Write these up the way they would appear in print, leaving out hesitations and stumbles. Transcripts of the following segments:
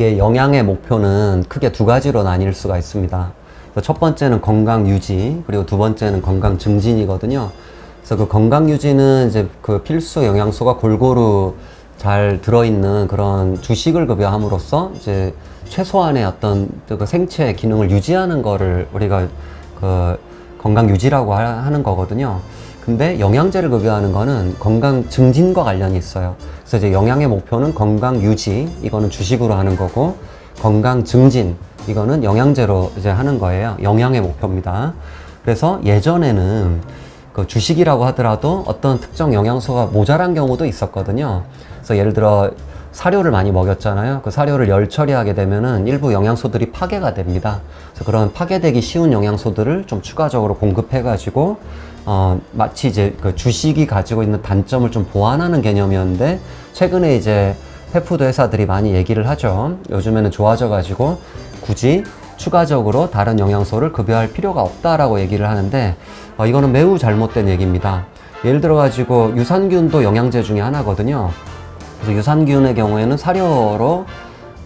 이게 영양의 목표는 크게 두 가지로 나뉠 수가 있습니다. 첫 번째는 건강 유지, 그리고 두 번째는 건강 증진이거든요. 그래서 그 건강 유지는 이제 그 필수 영양소가 골고루 잘 들어있는 그런 주식을 급여함으로써 이제 최소한의 어떤 그 생체 기능을 유지하는 거를 우리가 그 건강 유지라고 하는 거거든요. 근데 영양제를 급여하는 거는 건강 증진과 관련이 있어요. 그래서 이제 영양의 목표는 건강 유지, 이거는 주식으로 하는 거고, 건강 증진, 이거는 영양제로 이제 하는 거예요. 영양의 목표입니다. 그래서 예전에는 그 주식이라고 하더라도 어떤 특정 영양소가 모자란 경우도 있었거든요. 그래서 예를 들어 사료를 많이 먹였잖아요. 그 사료를 열 처리하게 되면은 일부 영양소들이 파괴가 됩니다. 그래서 그런 파괴되기 쉬운 영양소들을 좀 추가적으로 공급해가지고 마치 이제 그 주식이 가지고 있는 단점을 좀 보완하는 개념이었는데, 최근에 이제 펫푸드 회사들이 많이 얘기를 하죠. 요즘에는 좋아져가지고 굳이 추가적으로 다른 영양소를 급여할 필요가 없다라고 얘기를 하는데, 이거는 매우 잘못된 얘기입니다. 예를 들어가지고 유산균도 영양제 중에 하나거든요. 그래서 유산균의 경우에는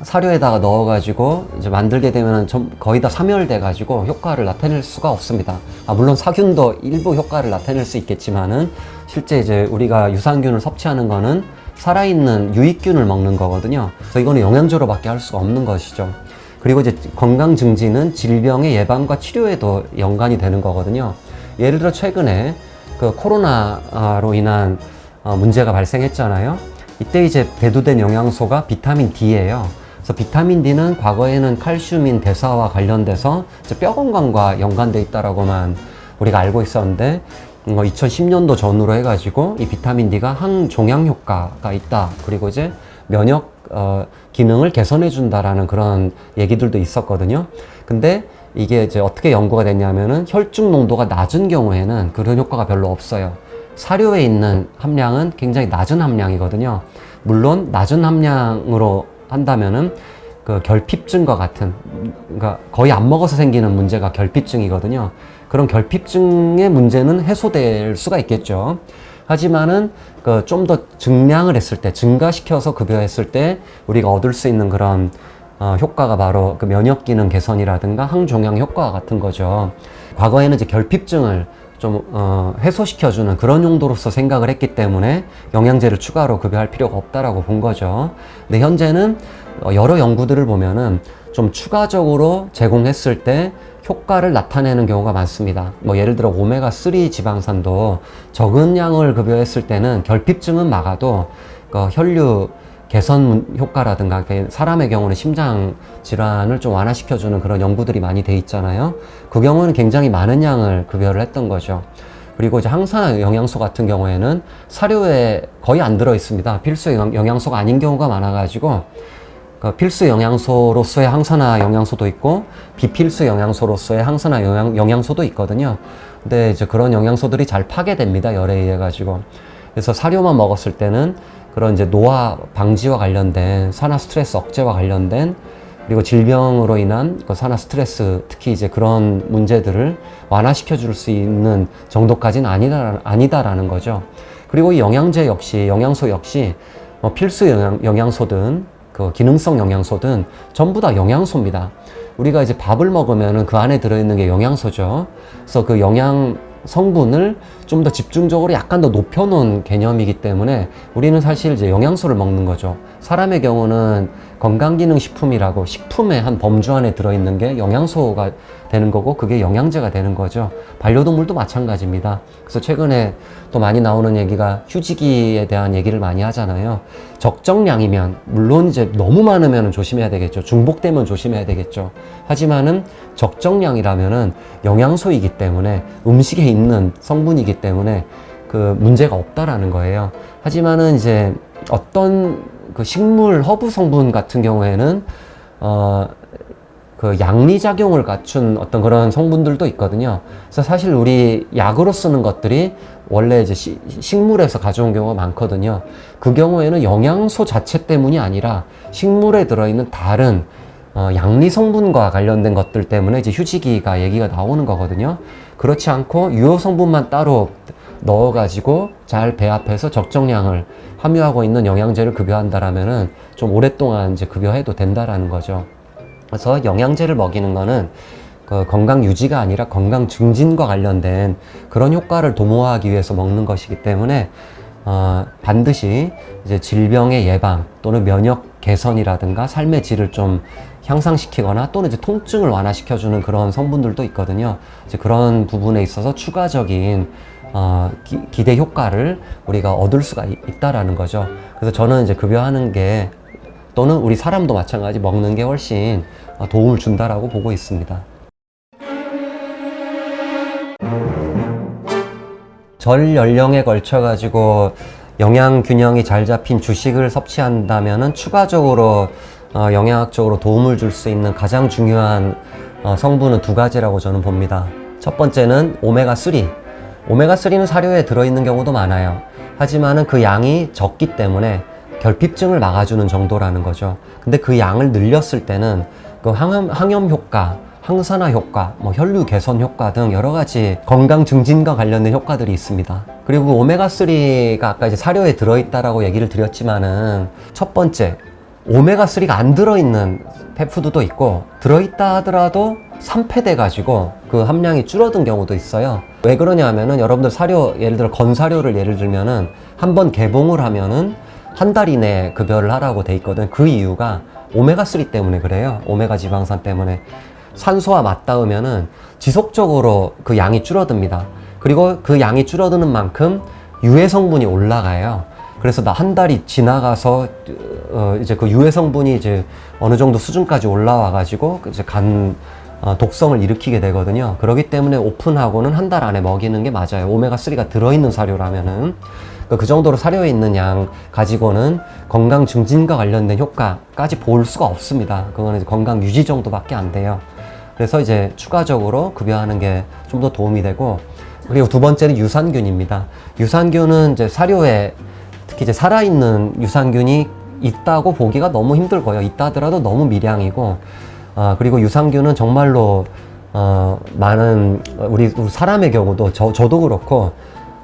사료에다가 넣어가지고 이제 만들게 되면 거의 다 사멸돼가지고 효과를 나타낼 수가 없습니다. 물론 사균도 일부 효과를 나타낼 수 있겠지만은, 실제 이제 우리가 유산균을 섭취하는 거는 살아있는 유익균을 먹는 거거든요. 그래서 이거는 영양제로밖에 할 수가 없는 것이죠. 그리고 이제 건강 증진은 질병의 예방과 치료에도 연관이 되는 거거든요. 예를 들어 최근에 그 코로나로 인한 문제가 발생했잖아요. 이때 이제 배두된 영양소가 비타민 D예요. 그래서 비타민 D는 과거에는 칼슘인 대사와 관련돼서 이제 뼈 건강과 연관돼 있다라고만 우리가 알고 있었는데, 2010년도 전후로 해가지고 이 비타민 D가 항종양 효과가 있다. 그리고 이제 면역 기능을 개선해 준다라는 그런 얘기들도 있었거든요. 근데 이게 이제 어떻게 연구가 됐냐면은 혈중 농도가 낮은 경우에는 그런 효과가 별로 없어요. 사료에 있는 함량은 굉장히 낮은 함량이거든요. 물론 낮은 함량으로 한다면은 그 결핍증과 같은, 그러니까 거의 안 먹어서 생기는 문제가 결핍증이거든요. 그런 결핍증의 문제는 해소될 수가 있겠죠. 하지만은 그 좀 더 증량을 했을 때, 증가시켜서 급여했을 때 우리가 얻을 수 있는 그런 효과가 바로 그 면역 기능 개선이라든가 항종양 효과와 같은 거죠. 과거에는 이제 결핍증을 좀 해소시켜주는 그런 용도로서 생각을 했기 때문에 영양제를 추가로 급여할 필요가 없다라고 본 거죠. 근데 현재는 여러 연구들을 보면은 좀 추가적으로 제공했을 때 효과를 나타내는 경우가 많습니다. 예를 들어 오메가3 지방산도 적은 양을 급여했을 때는 결핍증은 막아도 혈류 개선 효과라든가, 사람의 경우는 심장 질환을 좀 완화시켜주는 그런 연구들이 많이 돼 있잖아요. 그 경우는 굉장히 많은 양을 급여를 했던 거죠. 그리고 이제 항산화 영양소 같은 경우에는 사료에 거의 안 들어 있습니다. 필수 영양소가 아닌 경우가 많아가지고, 필수 영양소로서의 항산화 영양소도 있고 비필수 영양소로서의 항산화 영양소도 있거든요. 근데 이제 그런 영양소들이 잘 파괴됩니다, 열에 의해 가지고. 그래서 사료만 먹었을 때는 그런 이제 노화 방지와 관련된, 산화 스트레스 억제와 관련된, 그리고 질병으로 인한 그 산화 스트레스, 특히 이제 그런 문제들을 완화시켜 줄 수 있는 정도까지는 아니다라는 거죠. 그리고 이 영양제 역시, 영양소 역시 필수 영양소든 그 기능성 영양소든 전부 다 영양소입니다. 우리가 이제 밥을 먹으면 그 안에 들어있는 게 영양소죠. 그래서 그 영양 성분을 좀 더 집중적으로 약간 더 높여놓은 개념이기 때문에 우리는 사실 이제 영양소를 먹는 거죠. 사람의 경우는 건강기능식품이라고 식품의 한 범주 안에 들어있는 게 영양소가 되는 거고, 그게 영양제가 되는 거죠. 반려동물도 마찬가지입니다. 그래서 최근에 또 많이 나오는 얘기가 휴지기에 대한 얘기를 많이 하잖아요. 적정량이면, 물론 이제 너무 많으면 조심해야 되겠죠. 중복되면 조심해야 되겠죠. 하지만은 적정량이라면은 영양소이기 때문에, 음식에 있는 성분이기 때문에 그 문제가 없다라는 거예요. 하지만은 이제 어떤 그 식물 허브 성분 같은 경우에는 그 양리작용을 갖춘 어떤 그런 성분들도 있거든요. 그래서 사실 우리 약으로 쓰는 것들이 원래 이제 식물에서 가져온 경우가 많거든요. 그 경우에는 영양소 자체 때문이 아니라 식물에 들어있는 다른 양리 성분과 관련된 것들 때문에 이제 휴지기가 얘기가 나오는 거거든요. 그렇지 않고 유효 성분만 따로 넣어가지고 잘 배합해서 적정량을 함유하고 있는 영양제를 급여한다라면은 좀 오랫동안 이제 급여해도 된다라는 거죠. 그래서 영양제를 먹이는 거는 그 건강 유지가 아니라 건강 증진과 관련된 그런 효과를 도모하기 위해서 먹는 것이기 때문에 반드시 이제 질병의 예방 또는 면역 개선이라든가 삶의 질을 좀 향상시키거나 또는 이제 통증을 완화시켜주는 그런 성분들도 있거든요. 이제 그런 부분에 있어서 추가적인 기대 효과를 우리가 얻을 수가 있다라는 거죠. 그래서 저는 이제 급여하는 게 또는 우리 사람도 마찬가지 먹는 게 훨씬 도움을 준다라고 보고 있습니다. 전 연령에 걸쳐 가지고 영양 균형이 잘 잡힌 주식을 섭취한다면은 추가적으로 영양학적으로 도움을 줄 수 있는 가장 중요한 성분은 두 가지라고 저는 봅니다. 첫 번째는 오메가3. 오메가3는 사료에 들어있는 경우도 많아요. 하지만은 그 양이 적기 때문에 결핍증을 막아주는 정도라는 거죠. 근데 그 양을 늘렸을 때는 그 항염 효과, 항산화 효과, 혈류 개선 효과 등 여러 가지 건강 증진과 관련된 효과들이 있습니다. 그리고 오메가3가 아까 이제 사료에 들어있다라고 얘기를 드렸지만은 첫 번째, 오메가3가 안 들어있는 펫푸드도 있고 들어있다 하더라도 산패돼 가지고 그 함량이 줄어든 경우도 있어요. 왜 그러냐 하면은 여러분들 사료, 예를 들어 건사료를 예를 들면은 한번 개봉을 하면은 한 달 이내에 급여를 하라고 돼 있거든. 그 이유가 오메가3 때문에 그래요. 오메가 지방산 때문에. 산소와 맞닿으면은 지속적으로 그 양이 줄어듭니다. 그리고 그 양이 줄어드는 만큼 유해 성분이 올라가요. 그래서 한 달이 지나가서 이제 그 유해 성분이 이제 어느 정도 수준까지 올라와 가지고 이제 간 독성을 일으키게 되거든요. 그렇기 때문에 오픈하고는 한 달 안에 먹이는 게 맞아요. 오메가3가 들어있는 사료라면은. 그 정도로 사료에 있는 양 가지고는 건강 증진과 관련된 효과까지 볼 수가 없습니다. 그거는 이제 건강 유지 정도밖에 안 돼요. 그래서 이제 추가적으로 급여하는 게 좀 더 도움이 되고, 그리고 두 번째는 유산균입니다. 유산균은 이제 사료에 특히 이제 살아있는 유산균이 있다고 보기가 너무 힘들고요. 있다 하더라도 너무 미량이고, 그리고 유산균은 정말로 많은 우리 사람의 경우도 저도 그렇고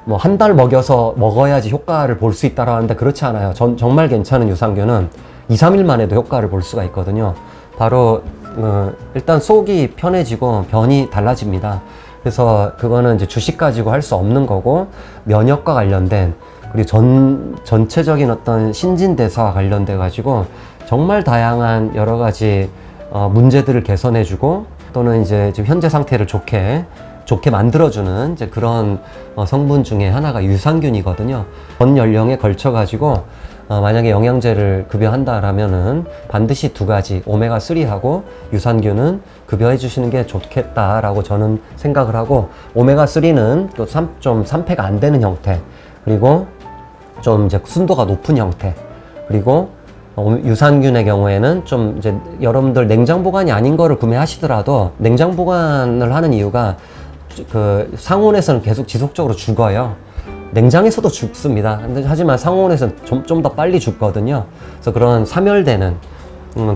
뭐 한 달 먹어야지 효과를 볼 수 있다고 하는데 그렇지 않아요. 정말 괜찮은 유산균은 2, 3일 만에도 효과를 볼 수가 있거든요. 바로 일단 속이 편해지고 변이 달라집니다. 그래서 그거는 이제 주식 가지고 할 수 없는 거고, 면역과 관련된 그리고 전체적인 어떤 신진대사와 관련돼 가지고 정말 다양한 여러 가지 문제들을 개선해주고 또는 이제 지금 현재 상태를 좋게 만들어주는 이제 그런 성분 중에 하나가 유산균이거든요. 전 연령에 걸쳐 가지고 만약에 영양제를 급여한다라면은 반드시 두 가지 오메가3하고 유산균은 급여해 주시는 게 좋겠다라고 저는 생각을 하고, 오메가3는 또 좀 산패가 안 되는 형태, 그리고 좀 이제 순도가 높은 형태, 그리고 유산균의 경우에는 좀 이제 여러분들 냉장 보관이 아닌 거를 구매하시더라도 냉장 보관을 하는 이유가 그 상온에서는 계속 지속적으로 죽어요. 냉장에서도 죽습니다. 하지만 상온에서는 좀 더 빨리 죽거든요. 그래서 그런 사멸되는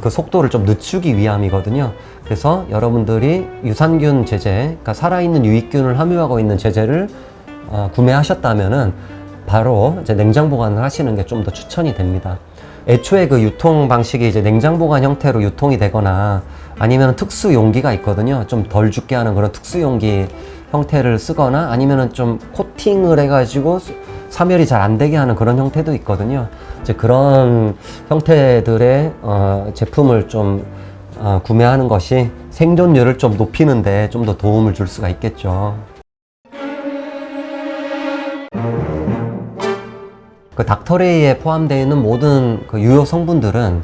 그 속도를 좀 늦추기 위함이거든요. 그래서 여러분들이 유산균 제제, 그러니까 살아있는 유익균을 함유하고 있는 제제를 구매하셨다면은 바로 이제 냉장 보관을 하시는 게 좀 더 추천이 됩니다. 애초에 그 유통 방식이 이제 냉장 보관 형태로 유통이 되거나 아니면 특수 용기가 있거든요. 좀 덜 죽게 하는 그런 특수 용기 형태를 쓰거나 아니면은 좀 코팅을 해가지고 사멸이 잘 안 되게 하는 그런 형태도 있거든요. 이제 그런 형태들의 제품을 좀 구매하는 것이 생존율을 좀 높이는데 좀 더 도움을 줄 수가 있겠죠. 그 닥터레이에 포함되어 있는 모든 그 유효 성분들은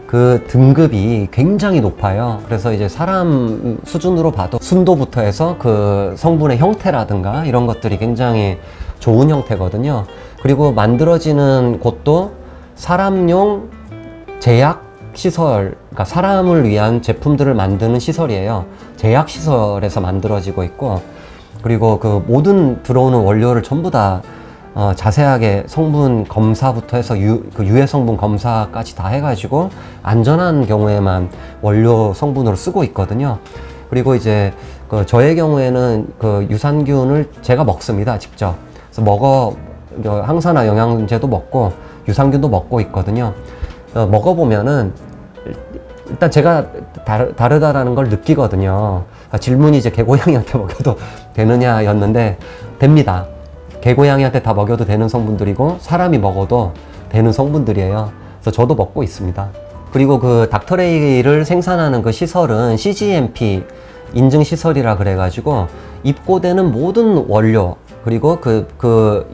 그 등급이 굉장히 높아요. 그래서 이제 사람 수준으로 봐도 순도부터 해서 그 성분의 형태라든가 이런 것들이 굉장히 좋은 형태거든요. 그리고 만들어지는 곳도 사람용 제약 시설, 그러니까 사람을 위한 제품들을 만드는 시설이에요. 제약 시설에서 만들어지고 있고, 그리고 그 모든 들어오는 원료를 전부 다 자세하게 성분 검사부터 해서 그 유해 성분 검사까지 다 해가지고 안전한 경우에만 원료 성분으로 쓰고 있거든요. 그리고 이제 저의 경우에는 그 유산균을 제가 먹습니다, 직접. 그래서 그래서 항산화 영양제도 먹고 유산균도 먹고 있거든요. 먹어보면은 일단 제가 다르다라는 걸 느끼거든요. 질문이 이제 개고양이한테 먹여도 되느냐였는데 됩니다. 개고양이한테 다 먹여도 되는 성분들이고 사람이 먹어도 되는 성분들이에요. 그래서 저도 먹고 있습니다. 그리고 그 닥터레이를 생산하는 그 시설은 CGMP 인증 시설이라 그래가지고 입고되는 모든 원료 그리고 그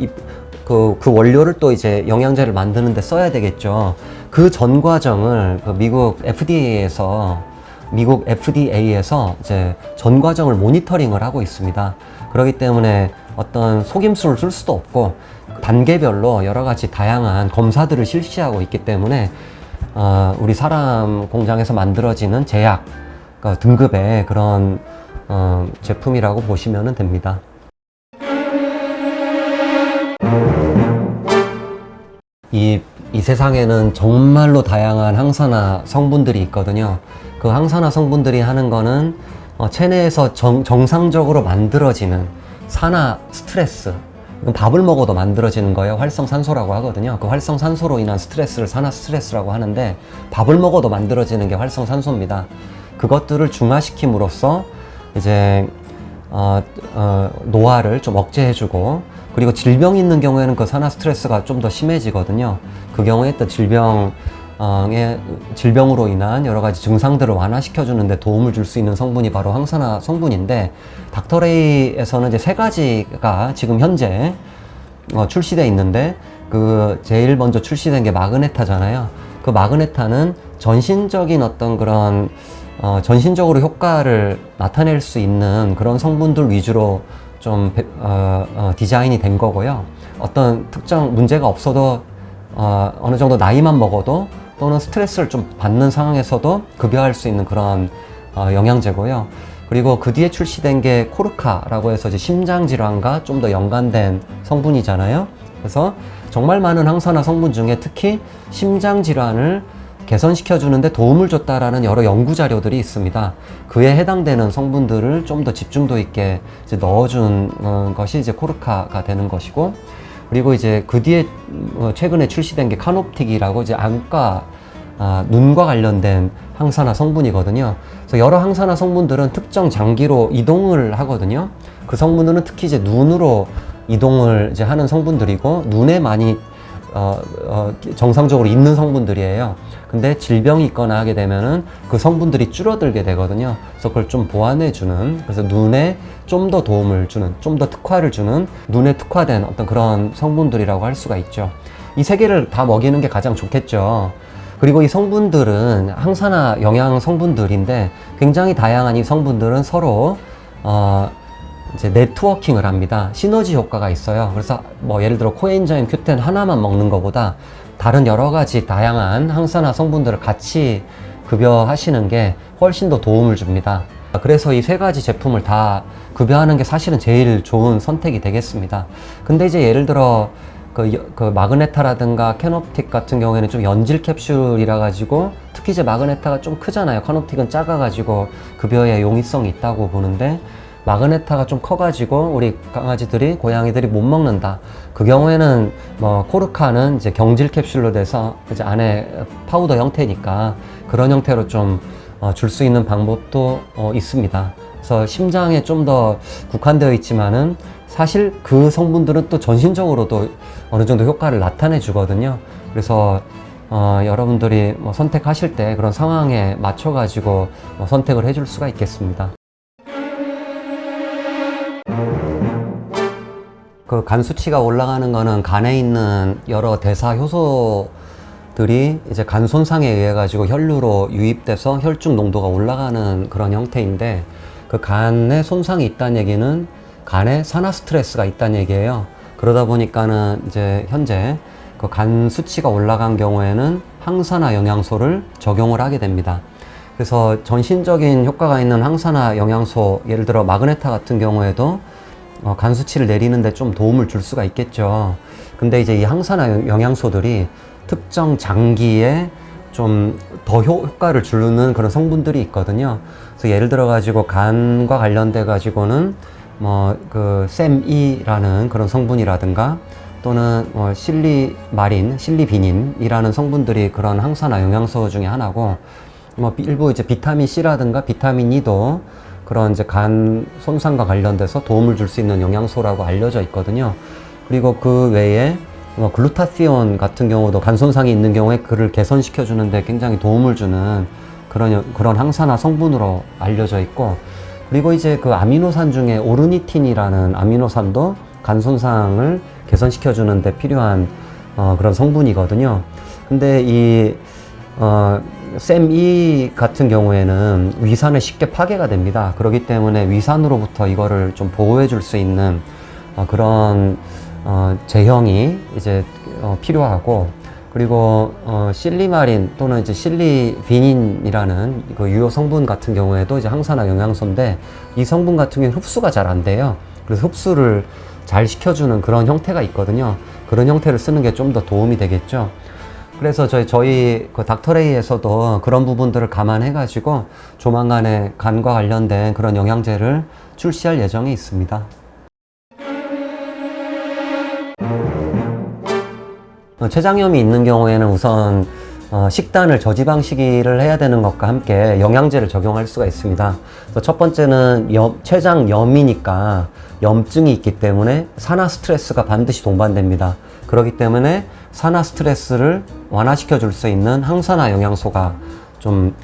원료를 또 이제 영양제를 만드는데 써야 되겠죠. 그 전 과정을 그 미국 FDA에서 이제 전 과정을 모니터링을 하고 있습니다. 그렇기 때문에 어떤 속임수를 쓸 수도 없고 단계별로 여러 가지 다양한 검사들을 실시하고 있기 때문에 우리 사람 공장에서 만들어지는 제약 등급의 그런 제품이라고 보시면 됩니다. 이 세상에는 정말로 다양한 항산화 성분들이 있거든요. 그 항산화 성분들이 하는 거는 체내에서 정상적으로 만들어지는 산화 스트레스, 이건 밥을 먹어도 만들어지는 거예요. 활성산소라고 하거든요. 그 활성산소로 인한 스트레스를 산화 스트레스라고 하는데 밥을 먹어도 만들어지는 게 활성산소입니다. 그것들을 중화시킴으로써 이제 노화를 좀 억제해주고, 그리고 질병이 있는 경우에는 그 산화 스트레스가 좀 더 심해지거든요. 그 경우에 또 질병으로 인한 여러 가지 증상들을 완화시켜주는 데 도움을 줄 수 있는 성분이 바로 항산화 성분인데, 닥터레이에서는 이제 3가지가 지금 현재 출시되어 있는데, 그 제일 먼저 출시된 게 마그네타잖아요. 그 마그네타는 전신적인 어떤 그런 전신적으로 효과를 나타낼 수 있는 그런 성분들 위주로 좀 디자인이 된 거고요. 어떤 특정 문제가 없어도 어느 정도 나이만 먹어도 또는 스트레스를 좀 받는 상황에서도 급여할 수 있는 그런 영양제고요. 그리고 그 뒤에 출시된 게 코르카라고 해서 이제 심장 질환과 좀 더 연관된 성분이잖아요. 그래서 정말 많은 항산화 성분 중에 특히 심장 질환을 개선시켜주는데 도움을 줬다라는 여러 연구 자료들이 있습니다. 그에 해당되는 성분들을 좀 더 집중도 있게 이제 넣어준 것이 이제 코르카가 되는 것이고, 그리고 이제 그 뒤에 최근에 출시된 게 카놉틱이라고 이제 안과, 눈과 관련된 항산화 성분이거든요. 그래서 여러 항산화 성분들은 특정 장기로 이동을 하거든요. 그 성분들은 특히 이제 눈으로 이동을 이제 하는 성분들이고, 눈에 많이 정상적으로 있는 성분들이에요. 근데 질병이 있거나 하게 되면은 그 성분들이 줄어들게 되거든요. 그래서 그걸 좀 보완해주는, 그래서 눈에 좀 더 도움을 주는, 좀 더 특화를 주는, 눈에 특화된 어떤 그런 성분들이라고 할 수가 있죠. 이 3개를 다 먹이는 게 가장 좋겠죠. 그리고 이 성분들은 항산화 영양 성분들인데, 굉장히 다양한 이 성분들은 서로 이제 네트워킹을 합니다. 시너지 효과가 있어요. 그래서 뭐 예를 들어 코엔자임 Q10 하나만 먹는 것보다 다른 여러 가지 다양한 항산화 성분들을 같이 급여하시는 게 훨씬 더 도움을 줍니다. 그래서 이 3가지 제품을 다 급여하는 게 사실은 제일 좋은 선택이 되겠습니다. 근데 이제 예를 들어 그 마그네타라든가 캐놉틱 같은 경우에는 좀 연질 캡슐이라 가지고, 특히 이제 마그네타가 좀 크잖아요. 캐놉틱은 작아 가지고 급여에 용이성이 있다고 보는데, 마그네타가 좀 커가지고 우리 강아지들이, 고양이들이 못 먹는다. 그 경우에는 뭐 코르카는 이제 경질 캡슐로 돼서 이제 안에 파우더 형태니까 그런 형태로 좀 줄 수 있는 방법도 있습니다. 그래서 심장에 좀 더 국한되어 있지만은 사실 그 성분들은 또 전신적으로도 어느 정도 효과를 나타내 주거든요. 그래서 여러분들이 뭐 선택하실 때 그런 상황에 맞춰 가지고 선택을 해줄 수가 있겠습니다. 그 간 수치가 올라가는 거는 간에 있는 여러 대사 효소들이 이제 간 손상에 의해 가지고 혈류로 유입돼서 혈중 농도가 올라가는 그런 형태인데, 그 간에 손상이 있다는 얘기는 간에 산화 스트레스가 있다는 얘기예요. 그러다 보니까는 이제 현재 그 간 수치가 올라간 경우에는 항산화 영양소를 적용을 하게 됩니다. 그래서 전신적인 효과가 있는 항산화 영양소, 예를 들어 마그네타 같은 경우에도 간 수치를 내리는데 좀 도움을 줄 수가 있겠죠. 근데 이제 이 항산화 영양소들이 특정 장기에 좀 더 효과를 주는 그런 성분들이 있거든요. 그래서 예를 들어 가지고 간과 관련돼 가지고는 그 샘이라는 그런 성분이라든가 또는 실리마린, 실리비닌이라는 성분들이 그런 항산화 영양소 중에 하나고, 일부 이제 비타민 C라든가 비타민 E도 그런 이제 간 손상과 관련돼서 도움을 줄 수 있는 영양소라고 알려져 있거든요. 그리고 그 외에 글루타티온 같은 경우도 간 손상이 있는 경우에 그를 개선시켜 주는데 굉장히 도움을 주는 그런 항산화 성분으로 알려져 있고, 그리고 이제 그 아미노산 중에 오르니틴이라는 아미노산도 간 손상을 개선시켜 주는데 필요한 그런 성분이거든요. 근데 이 샘E 같은 경우에는 위산에 쉽게 파괴가 됩니다. 그렇기 때문에 위산으로부터 이거를 좀 보호해 줄 수 있는 그런 제형이 이제 필요하고, 그리고 실리마린 또는 이제 실리비닌이라는 그 유효 성분 같은 경우에도 이제 항산화 영양소인데, 이 성분 같은 경우에 흡수가 잘 안 돼요. 그래서 흡수를 잘 시켜주는 그런 형태가 있거든요. 그런 형태를 쓰는 게 좀 더 도움이 되겠죠. 그래서 저희 그 닥터레이에서도 그런 부분들을 감안해 가지고 조만간에 간과 관련된 그런 영양제를 출시할 예정에 있습니다. 췌장염이 있는 경우에는 우선 식단을 저지방식이를 해야 되는 것과 함께 영양제를 적용할 수가 있습니다. 그래서 첫 번째는 췌장염이니까 염증이 있기 때문에 산화 스트레스가 반드시 동반됩니다. 그렇기 때문에 산화 스트레스를 완화시켜 줄 수 있는 항산화 영양소가 좀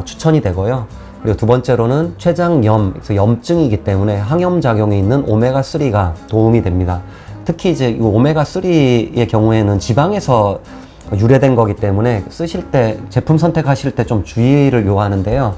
추천이 되고요. 그리고 두 번째로는 췌장염, 그래서 염증이기 때문에 항염작용이 있는 오메가3가 도움이 됩니다. 특히 이제 이 오메가3의 경우에는 지방에서 유래된 거기 때문에 쓰실 때, 제품 선택하실 때 좀 주의를 요하는데요.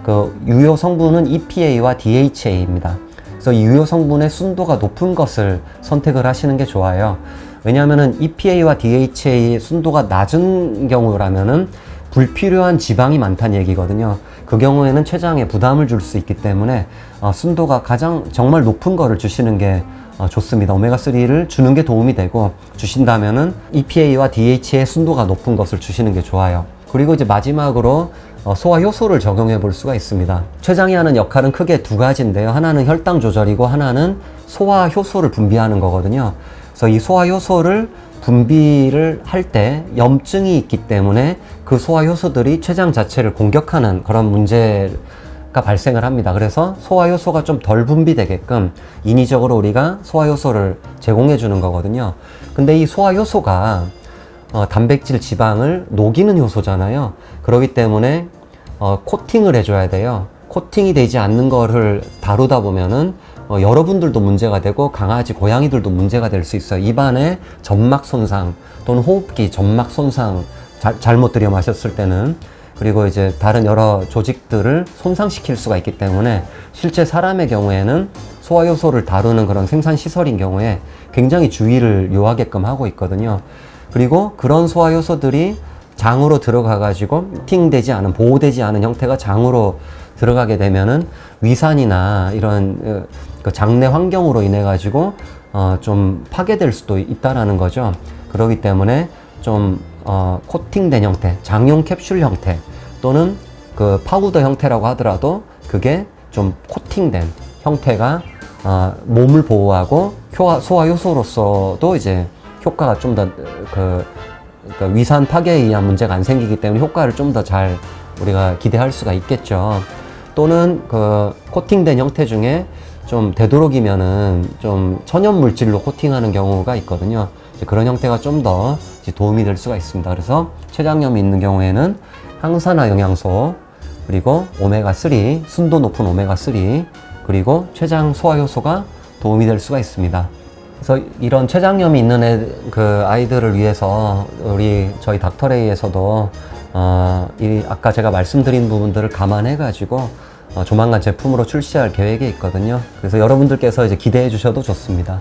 그 유효 성분은 EPA와 DHA입니다. 그래서 이 유효 성분의 순도가 높은 것을 선택을 하시는 게 좋아요. 왜냐하면은 EPA와 DHA의 순도가 낮은 경우라면은 불필요한 지방이 많다는 얘기거든요. 그 경우에는 췌장에 부담을 줄 수 있기 때문에 순도가 가장 정말 높은 거를 주시는 게 좋습니다. 오메가3를 주는 게 도움이 되고, 주신다면은 EPA와 DHA의 순도가 높은 것을 주시는 게 좋아요. 그리고 이제 마지막으로 소화 효소를 적용해 볼 수가 있습니다. 췌장이 하는 역할은 크게 두 가지인데요. 하나는 혈당 조절이고 하나는 소화 효소를 분비하는 거거든요. 그래서 이 소화 효소를 분비를 할 때 염증이 있기 때문에 그 소화 효소들이 췌장 자체를 공격하는 그런 문제가 발생을 합니다. 그래서 소화 효소가 좀 덜 분비되게끔 인위적으로 우리가 소화 효소를 제공해 주는 거거든요. 근데 이 소화 효소가 단백질, 지방을 녹이는 효소잖아요. 그렇기 때문에 코팅을 해줘야 돼요. 코팅이 되지 않는 거를 다루다 보면은 여러분들도 문제가 되고 강아지, 고양이들도 문제가 될 수 있어요. 입안에 점막 손상 또는 호흡기 점막 손상, 잘못 들여 마셨을 때는, 그리고 이제 다른 여러 조직들을 손상시킬 수가 있기 때문에 실제 사람의 경우에는 소화효소를 다루는 그런 생산시설인 경우에 굉장히 주의를 요하게끔 하고 있거든요. 그리고 그런 소화효소들이 장으로 들어가 가지고 코팅되지 않은, 보호되지 않은 형태가 장으로 들어가게 되면은 위산이나 이런 그 장내 환경으로 인해 가지고 좀 파괴될 수도 있다라는 거죠. 그렇기 때문에 좀 코팅된 형태, 장용 캡슐 형태 또는 그 파우더 형태라고 하더라도 그게 좀 코팅된 형태가 몸을 보호하고 소화 효소로서도 이제 효과가 좀 더 그 위산 파괴에 의한 문제가 안 생기기 때문에 효과를 좀 더 잘 우리가 기대할 수가 있겠죠. 또는 그 코팅된 형태 중에 좀 되도록이면은 좀 천연 물질로 코팅하는 경우가 있거든요. 이제 그런 형태가 좀 더 도움이 될 수가 있습니다. 그래서 췌장염이 있는 경우에는 항산화 영양소, 그리고 오메가3, 순도 높은 오메가3, 그리고 췌장 소화 효소가 도움이 될 수가 있습니다. 그래서 이런 췌장염이 있는 그 아이들을 위해서 저희 닥터레이에서도 아까 제가 말씀드린 부분들을 감안해 가지고 조만간 제품으로 출시할 계획이 있거든요. 그래서 여러분들께서 이제 기대해 주셔도 좋습니다.